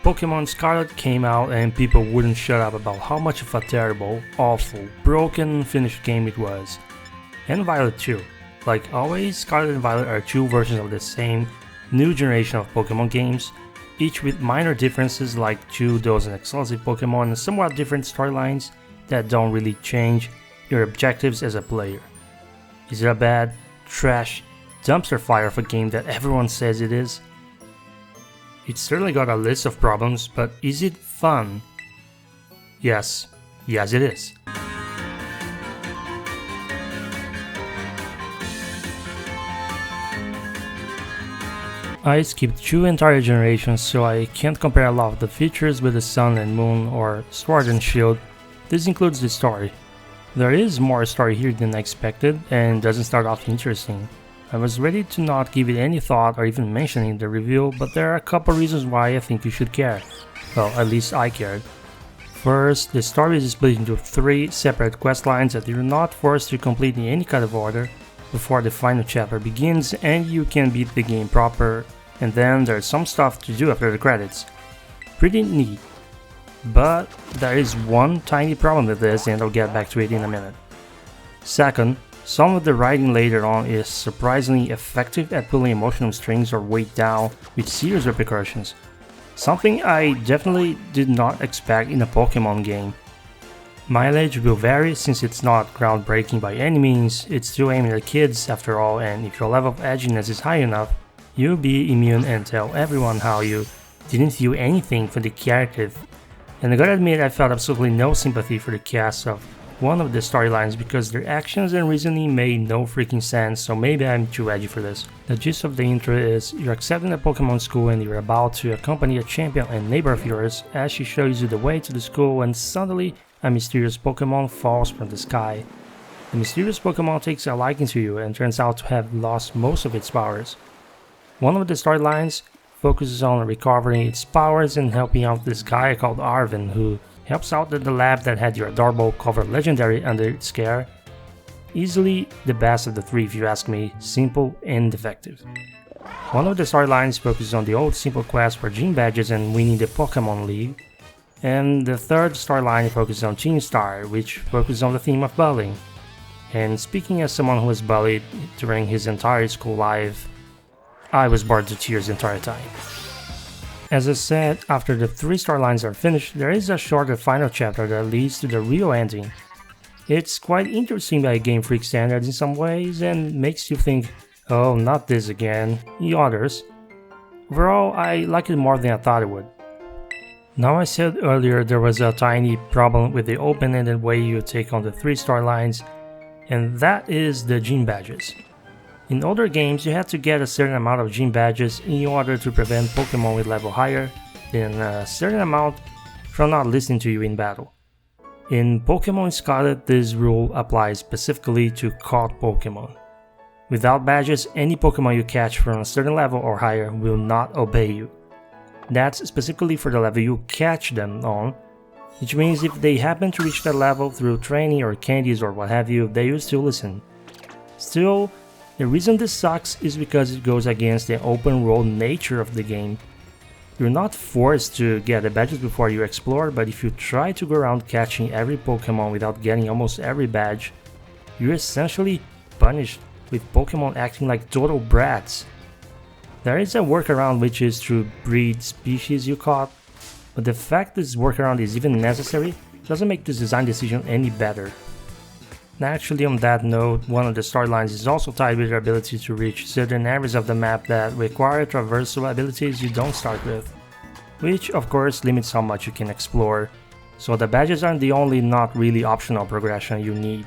Pokémon Scarlet came out and people wouldn't shut up about how much of a terrible, awful, broken, finished game it was. And Violet too. Like always, Scarlet and Violet are two versions of the same new generation of Pokémon games, each with minor differences like 24 exclusive Pokémon and somewhat different storylines that don't really change your objectives as a player. Is it a bad, trash, dumpster fire of a game that everyone says it is? It's certainly got a list of problems, but is it fun? Yes it is. I skipped 2 entire generations, so I can't compare a lot of the features with the Sun and Moon or Sword and Shield. This includes the story. There is more story here than I expected and doesn't start off interesting. I was ready to not give it any thought or even mention it in the review, but there are a couple reasons why I think you should care. Well, at least I cared. First, the story is split into 3 separate quest lines that you're not forced to complete in any kind of order before the final chapter begins and you can beat the game proper, and then there's some stuff to do after the credits. Pretty neat. But there is one tiny problem with this and I'll get back to it in a minute. Second, some of the writing later on is surprisingly effective at pulling emotional strings or weight down with serious repercussions. Something I definitely did not expect in a Pokemon game. Mileage will vary since it's not groundbreaking by any means, it's still aimed at kids after all, and if your level of edginess is high enough, you'll be immune and tell everyone how you didn't feel anything for the characters. And I gotta admit I felt absolutely no sympathy for the cast of one of the storylines because their actions and reasoning made no freaking sense, so maybe I'm too edgy for this. The gist of the intro is you're accepted in a Pokemon school and you're about to accompany a champion and neighbor of yours as she shows you the way to the school, and suddenly a mysterious Pokemon falls from the sky. The mysterious Pokemon takes a liking to you and turns out to have lost most of its powers. One of the storylines focuses on recovering its powers and helping out this guy called Arvin, who helps out at the lab that had your adorable covered legendary under its care. Easily the best of the 3 if you ask me, simple and effective. One of the storylines focuses on the old simple quest for gym badges and winning the Pokemon League. And the third storyline focuses on Team Star, which focuses on the theme of bullying. And speaking as someone who was bullied during his entire school life, I was bored to tears the entire time. As I said, after the 3 storylines are finished, there is a shorter final chapter that leads to the real ending. It's quite interesting by Game Freak standards in some ways and makes you think, oh, not this again, in others. Overall, I like it more than I thought it would. Now, I said earlier there was a tiny problem with the open-ended way you take on the 3 storylines, and that is the gym badges. In older games, you had to get a certain amount of gym badges in order to prevent Pokemon with level higher than a certain amount from not listening to you in battle. In Pokémon Scarlet, this rule applies specifically to caught Pokemon. Without badges, any Pokemon you catch from a certain level or higher will not obey you. That's specifically for the level you catch them on, which means if they happen to reach that level through training or candies or what have you, they will still listen. Still, the reason this sucks is because it goes against the open world nature of the game. You're not forced to get the badges before you explore, but if you try to go around catching every Pokemon without getting almost every badge, you're essentially punished with Pokemon acting like total brats. There is a workaround, which is to breed species you caught, but the fact this workaround is even necessary doesn't make this design decision any better. Naturally, on that note, one of the storylines is also tied with your ability to reach certain areas of the map that require traversal abilities you don't start with, which of course limits how much you can explore, so the badges aren't the only not really optional progression you need.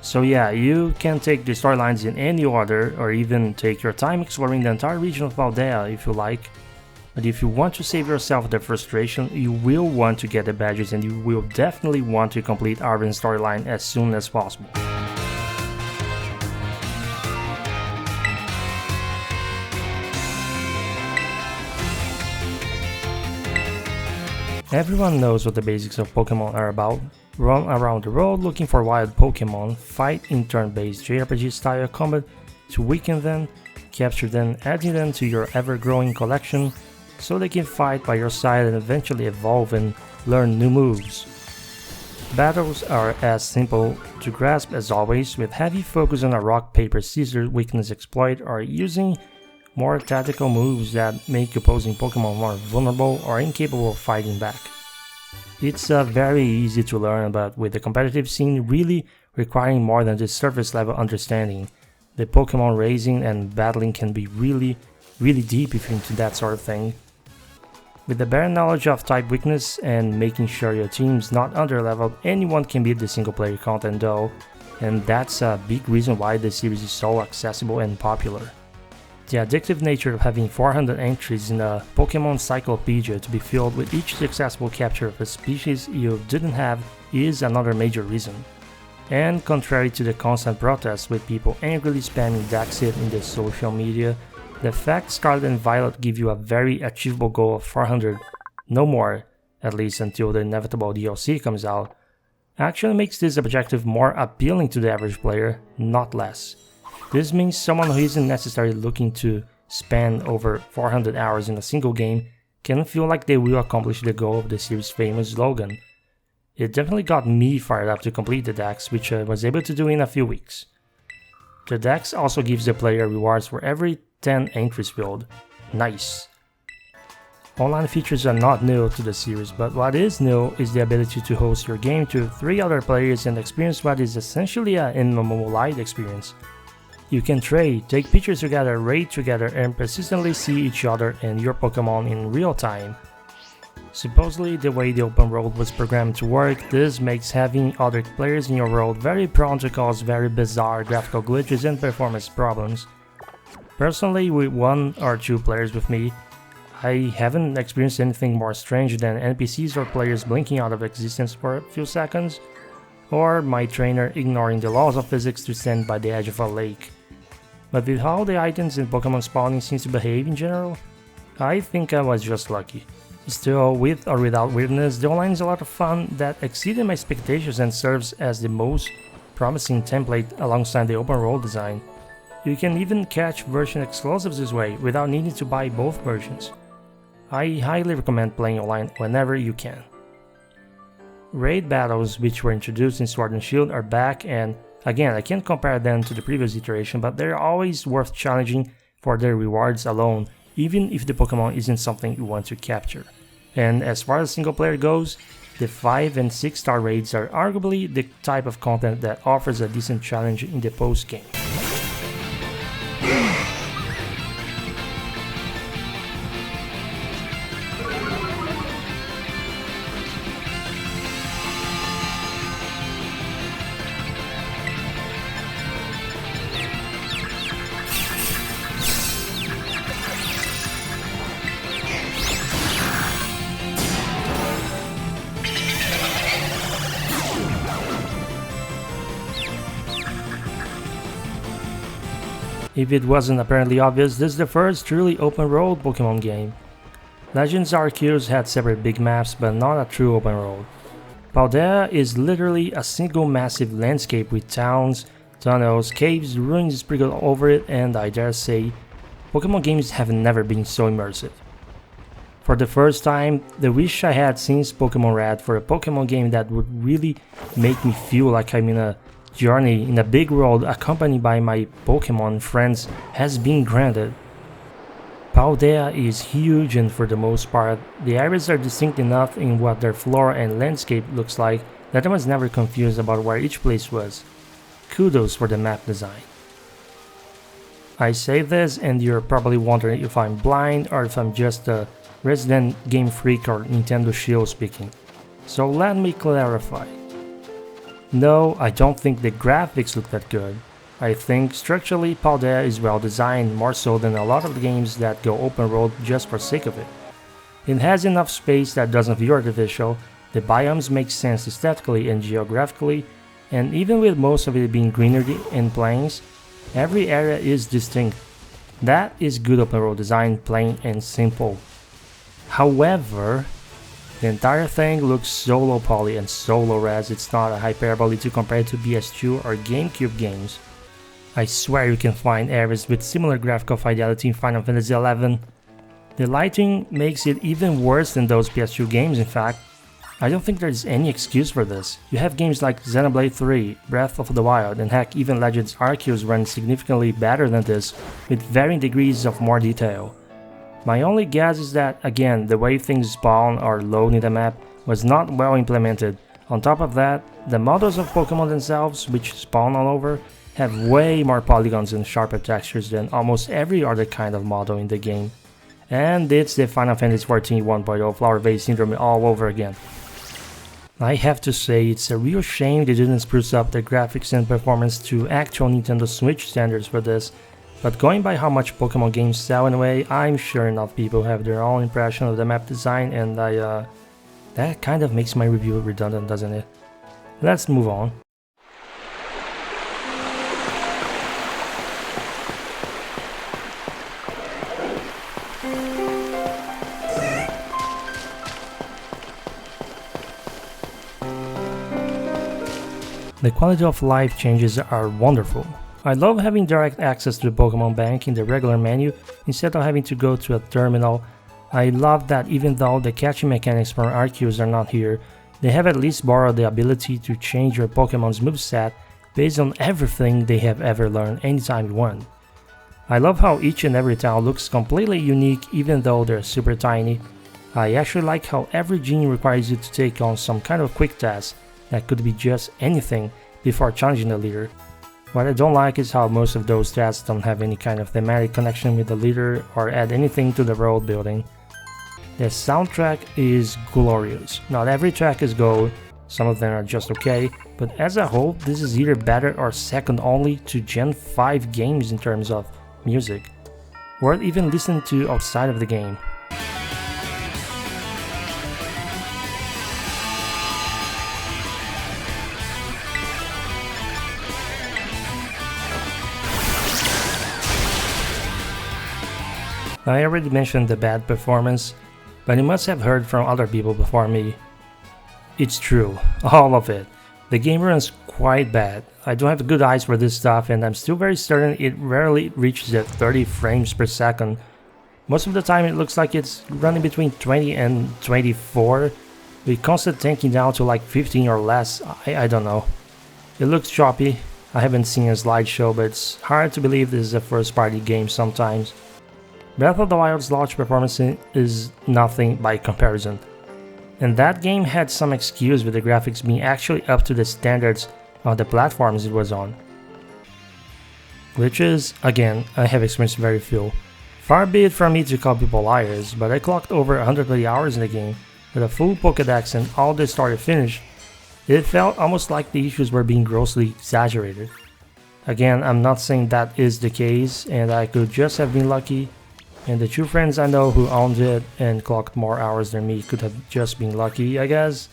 So yeah, you can take the storylines in any order, or even take your time exploring the entire region of Paldea if you like. But if you want to save yourself the frustration, you will want to get the badges and you will definitely want to complete Arvin's storyline as soon as possible. Everyone knows what the basics of Pokemon are about. Run around the world looking for wild Pokemon, fight in turn-based JRPG style combat to weaken them, capture them, adding them to your ever-growing collection, so they can fight by your side and eventually evolve and learn new moves. Battles are as simple to grasp as always, with heavy focus on a rock paper scissors weakness exploit or using more tactical moves that make opposing Pokemon more vulnerable or incapable of fighting back. It's very easy to learn, but with the competitive scene really requiring more than just surface level understanding, the Pokemon raising and battling can be really deep if you're into that sort of thing. With the bare knowledge of type weakness and making sure your team's not underleveled, anyone can beat the single player content though, and that's a big reason why the series is so accessible and popular. The addictive nature of having 400 entries in a Pokémon Cyclopedia to be filled with each successful capture of a species you didn't have is another major reason. And contrary to the constant protests with people angrily spamming Dexit in the social media, the fact Scarlet and Violet give you a very achievable goal of 400, no more, at least until the inevitable DLC comes out, actually makes this objective more appealing to the average player, not less. This means someone who isn't necessarily looking to spend over 400 hours in a single game can feel like they will accomplish the goal of the series' famous slogan. It definitely got me fired up to complete the dex, which I was able to do in a few weeks. The dex also gives the player rewards for every 10 entries filled. Nice! Online features are not new to the series, but what is new is the ability to host your game to 3 other players and experience what is essentially an MMO Lite experience. You can trade, take pictures together, raid together, and persistently see each other and your Pokemon in real time. Supposedly, the way the open world was programmed to work, this makes having other players in your world very prone to cause very bizarre graphical glitches and performance problems. Personally, with 1 or 2 players with me, I haven't experienced anything more strange than NPCs or players blinking out of existence for a few seconds, or my trainer ignoring the laws of physics to stand by the edge of a lake. But with how the items in Pokemon spawning seems to behave in general, I think I was just lucky. Still, with or without weirdness, the online is a lot of fun that exceeded my expectations and serves as the most promising template alongside the open world design. You can even catch version exclusives this way without needing to buy both versions. I highly recommend playing online whenever you can. Raid battles, which were introduced in Sword and Shield, are back, and again, I can't compare them to the previous iteration, but they're always worth challenging for their rewards alone, even if the Pokemon isn't something you want to capture. And as far as single player goes, the 5 and 6 star raids are arguably the type of content that offers a decent challenge in the post game. If it wasn't apparently obvious, this is the first truly open-world Pokemon game. Legends Arceus had separate big maps, but not a true open world. Paldea is literally a single massive landscape with towns, tunnels, caves, ruins sprinkled over it, and I dare say, Pokemon games have never been so immersive. For the first time, the wish I had since Pokemon Red for a Pokemon game that would really make me feel like I'm in a journey in a big world accompanied by my Pokemon friends has been granted. Paldea is huge, and for the most part, the areas are distinct enough in what their flora and landscape looks like that I was never confused about where each place was. Kudos for the map design. I say this and you're probably wondering if I'm blind or if I'm just a resident game freak or Nintendo shield speaking. So let me clarify. No, I don't think the graphics look that good. I think structurally Paldea is well designed, more so than a lot of the games that go open world just for sake of it. It has enough space that doesn't feel artificial, the biomes make sense aesthetically and geographically, and even with most of it being greenery and plains, every area is distinct. That is good open world design, plain and simple. However, the entire thing looks so low poly and so low res it's not a hyperbole to compare to PS2 or GameCube games. I swear you can find areas with similar graphical fidelity in Final Fantasy XI. The lighting makes it even worse than those PS2 games, in fact. I don't think there's any excuse for this. You have games like Xenoblade 3, Breath of the Wild, and heck, even Legends Arceus run significantly better than this, with varying degrees of more detail. My only guess is that, again, the way things spawn or load in the map was not well implemented. On top of that, the models of Pokemon themselves, which spawn all over, have way more polygons and sharper textures than almost every other kind of model in the game. And it's the Final Fantasy XIV 1.0 Flower Vase Syndrome all over again. I have to say, it's a real shame they didn't spruce up the graphics and performance to actual Nintendo Switch standards for this, but going by how much Pokemon games sell in a way, I'm sure enough people have their own impression of the map design, and that kind of makes my review redundant, doesn't it? Let's move on. The quality of life changes are wonderful. I love having direct access to the Pokemon Bank in the regular menu instead of having to go to a terminal. I love that even though the catching mechanics from Arceus are not here, they have at least borrowed the ability to change your Pokemon's moveset based on everything they have ever learned anytime you want. I love how each and every town looks completely unique even though they're super tiny. I actually like how every gene requires you to take on some kind of quick task that could be just anything before challenging the leader. What I don't like is how most of those tasks don't have any kind of thematic connection with the leader or add anything to the world building. The soundtrack is glorious. Not every track is gold, some of them are just okay, but as a whole this is either better or second only to Gen 5 games in terms of music, worth even listening to outside of the game. I already mentioned the bad performance, but you must have heard from other people before me. It's true, all of it. The game runs quite bad. I don't have good eyes for this stuff and I'm still very certain it rarely reaches the 30 frames per second. Most of the time it looks like it's running between 20 and 24, with constant tanking down to like 15 or less, I don't know. It looks choppy. I haven't seen a slideshow, but it's hard to believe this is a first party game sometimes. Breath of the Wild's launch performance is nothing by comparison, and that game had some excuse with the graphics being actually up to the standards of the platforms it was on. Glitches, again, I have experienced very few. Far be it from me to call people liars, but I clocked over 130 hours in the game with a full Pokédex and all the story finished. It felt almost like the issues were being grossly exaggerated. Again, I'm not saying that is the case and I could just have been lucky, and the two friends I know who owned it and clocked more hours than me could have just been lucky, I guess.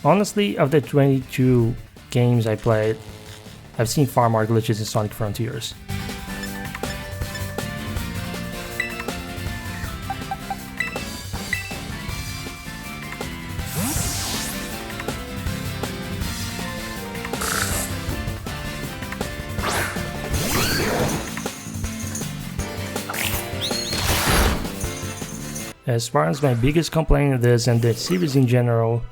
Honestly, of the 22 games I played, I've seen far more glitches in Sonic Frontiers. As far as my biggest complaint of this and the series in general,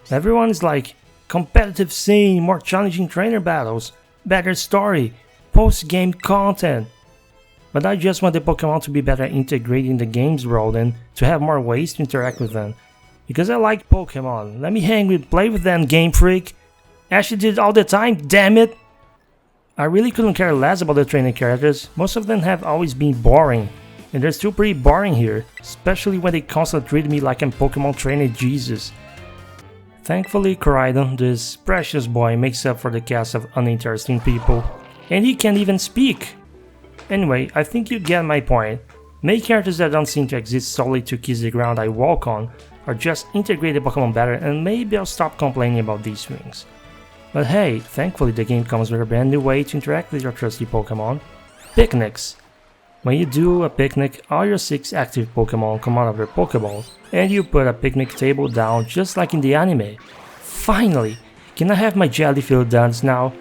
everyone's like, competitive scene, more challenging trainer battles, better story, post-game content. But I just want the Pokemon to be better integrated in the game's world and to have more ways to interact with them. Because I like Pokemon, let me play with them, Game Freak. Actually did it all the time, damn it! I really couldn't care less about the training characters, most of them have always been boring. And they're still pretty boring here, especially when they constantly treat me like I'm Pokemon trainer Jesus. Thankfully, Koraidon, this precious boy, makes up for the cast of uninteresting people, and he can't even speak! Anyway, I think you get my point. Make characters that don't seem to exist solely to kiss the ground I walk on, or just integrate the Pokemon better, and maybe I'll stop complaining about these things. But hey, thankfully the game comes with a brand new way to interact with your trusty Pokemon. Picnics! When you do a picnic, all your 6 active Pokemon come out of their Pokeball, and you put a picnic table down just like in the anime. Finally! Can I have my jelly-filled donuts now?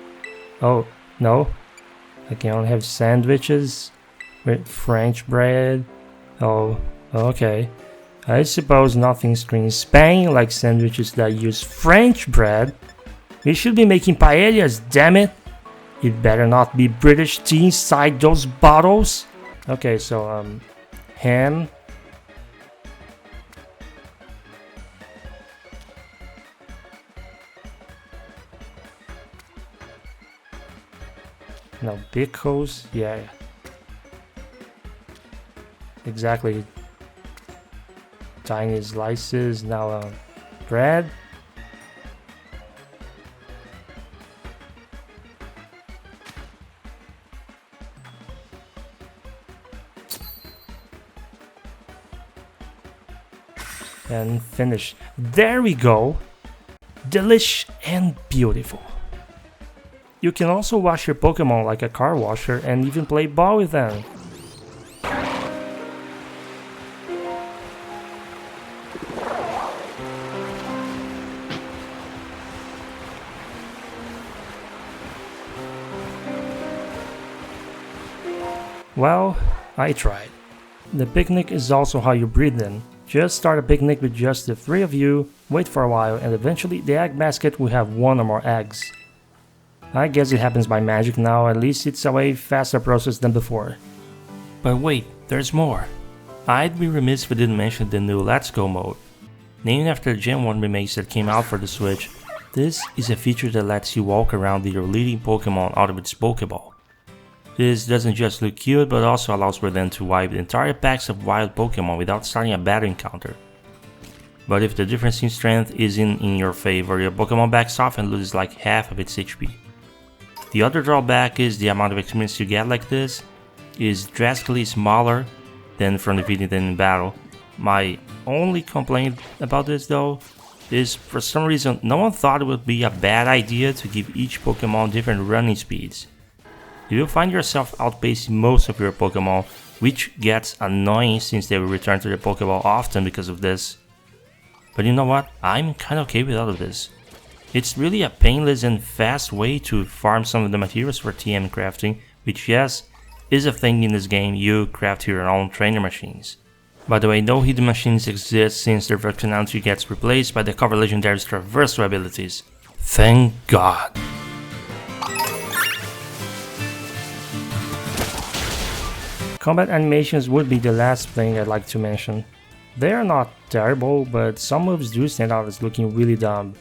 Oh, no? I can only have sandwiches with French bread? Oh, Okay. I suppose nothing screams Spain like sandwiches that use French bread. We should be making paellas, damn it! It better not be British tea inside those bottles. Okay, so ham. No, pickles, yeah. Exactly. Tiny slices, now bread. And finish. There we go! Delish and beautiful. You can also wash your Pokemon like a car washer and even play ball with them. Well, I tried. The picnic is also how you breed them. Just start a picnic with just the 3 of you, wait for a while, and eventually the egg basket will have 1 or more eggs. I guess it happens by magic now, at least it's a way faster process than before. But wait, there's more. I'd be remiss if I didn't mention the new Let's Go mode. Named after the Gen 1 remakes that came out for the Switch, this is a feature that lets you walk around with your leading Pokemon out of its Pokeball. This doesn't just look cute, but also allows for them to wipe entire packs of wild Pokemon without starting a battle encounter. But if the difference in strength isn't in your favor, your Pokemon backs off and loses like half of its HP. The other drawback is the amount of experience you get like this is drastically smaller than from defeating them in battle. My only complaint about this though is for some reason no one thought it would be a bad idea to give each Pokemon different running speeds. You will find yourself outpacing most of your Pokemon, which gets annoying since they will return to their Pokeball often because of this. But you know what, I'm kinda okay with all of this. It's really a painless and fast way to farm some of the materials for TM crafting, which yes, is a thing in this game. You craft your own trainer machines. By the way, no hidden machines exist since their functionality gets replaced by the cover legendary's traversal abilities. Thank God. Combat animations would be the last thing I'd like to mention. They are not terrible, but some moves do stand out as looking really dumb.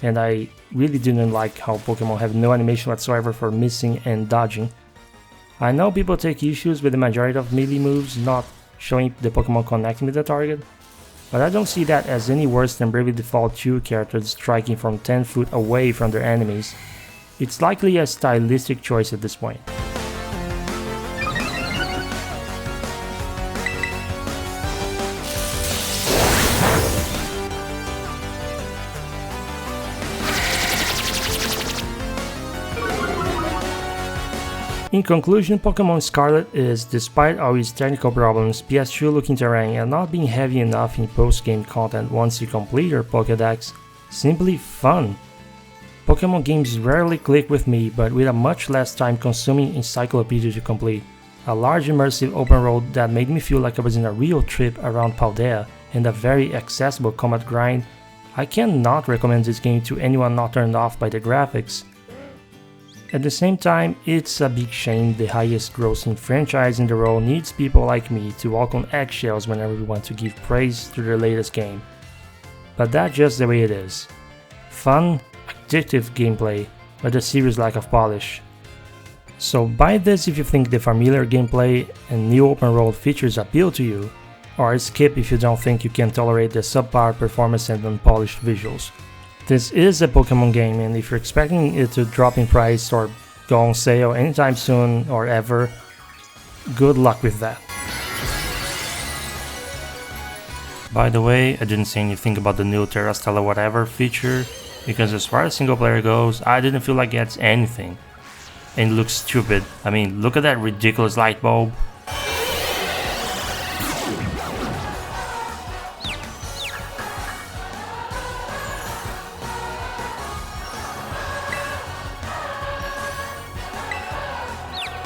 And I really didn't like how Pokemon have no animation whatsoever for missing and dodging. I know people take issues with the majority of melee moves not showing the Pokemon connecting with the target, but I don't see that as any worse than Bravely Default 2 characters striking from 10 foot away from their enemies. It's likely a stylistic choice at this point. In conclusion, Pokémon Scarlet is, despite all its technical problems, PS2 looking terrain and not being heavy enough in post-game content once you complete your Pokédex, simply fun. Pokémon games rarely click with me, but with a much less time consuming encyclopedia to complete. A large immersive open world that made me feel like I was in a real trip around Paldea, and a very accessible combat grind, I cannot recommend this game to anyone not turned off by the graphics. At the same time, it's a big shame the highest grossing franchise in the world needs people like me to walk on eggshells whenever we want to give praise to their latest game. But that's just the way it is. Fun, addictive gameplay, but a serious lack of polish. So buy this if you think the familiar gameplay and new open world features appeal to you, or skip if you don't think you can tolerate the subpar performance and unpolished visuals. This is a Pokemon game, and if you're expecting it to drop in price or go on sale anytime soon or ever, good luck with that. By the way, I didn't say anything about the new Terra Stella whatever feature, because as far as single player goes, I didn't feel like it adds anything. And it looks stupid. I mean, look at that ridiculous light bulb.